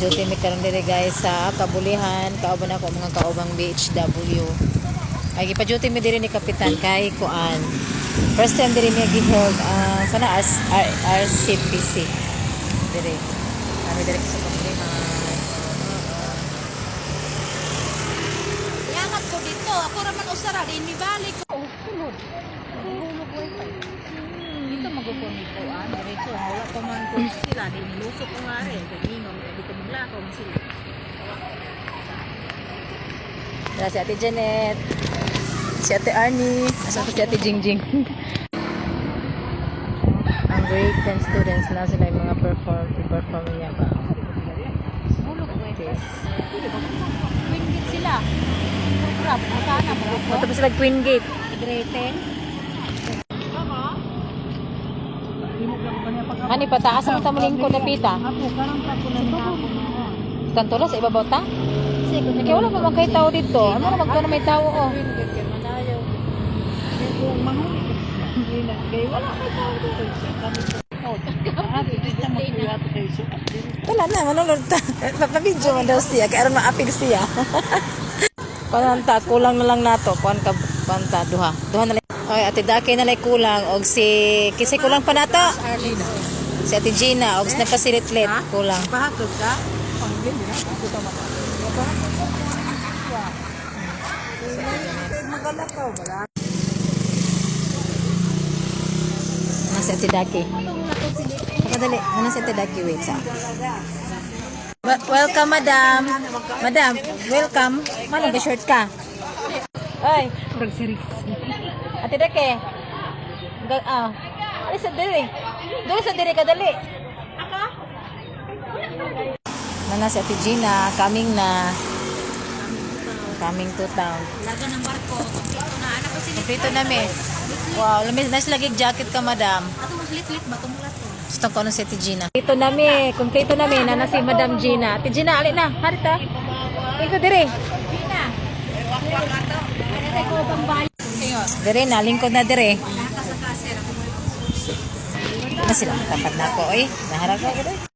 Duty mi karon diri guys sa kabulihan, kauban ako mga kaubang BHW. Ay gipa-duty mi diri ni kapitan kay kuan. First time diri mi gi-held sana RCPC. Diri. Kami diri sa kabulihan. Yamat ko dito. Ako raman usara din mi balik ko. Tulod. Hulog wifi. Dito magkukunito diretso wala pa man ko sila din nilusok ko nga rin. Ganingong dito maglakaw sila. Dara si Ate Janet. Si Ate Arnie. Asa si Ate Jingjing. Ang grade 10 students na sila yung mga perform niya ba? Hulog wifi. Queen gate sila. Grab sana mo ko. Tapos sila Queen Gate. Grade 10. Ani pataas ang tamuling ko na pita. Ako karang pa ko na hapon na. Kanto sa ibaba ta? Kaya wala pa man kay tao dito. Ano na magto na may tao oh. Wala na, manunod ta. Papabidyo man daw siya, kaya aron maapig siya. Pananta, kulang na lang nato. Panta, duha. Duha na lang. Okay, Ate Daki na lang kulang. Og kisi kulang pa nato. Si Ate Gina, og na pasiritlet. Kulang. Pahatod ka? Magalakaw wala. Ano si Ate Daki? Pakadali. Ano si Ate Daki? Wait sa. Welcome, madam. Madam, welcome. Manong ga-short ka? Ay. Ate Daki. Alis sa diri. Doon sa diri ka, dali. Nana si Ate Gina, coming na. Coming to town. Laga ng barko. Kompleto na. Anak ko sila. Kompleto na mi. Wow, nice lagi jacket ka, madam. Ato mas lit-lit ba? Tumulat ko. Gusto ko si Ate Gina. Kompleto na mi. Kompleto na mi. Nana si Madam Gina. Ate Gina, alin na. Harita. Ikaw dire. Gina. Ano ko pambayad? Dire na, lingkod na dire. Wala ka sa kaser. Na sila, tapat na ako. Naharap ko.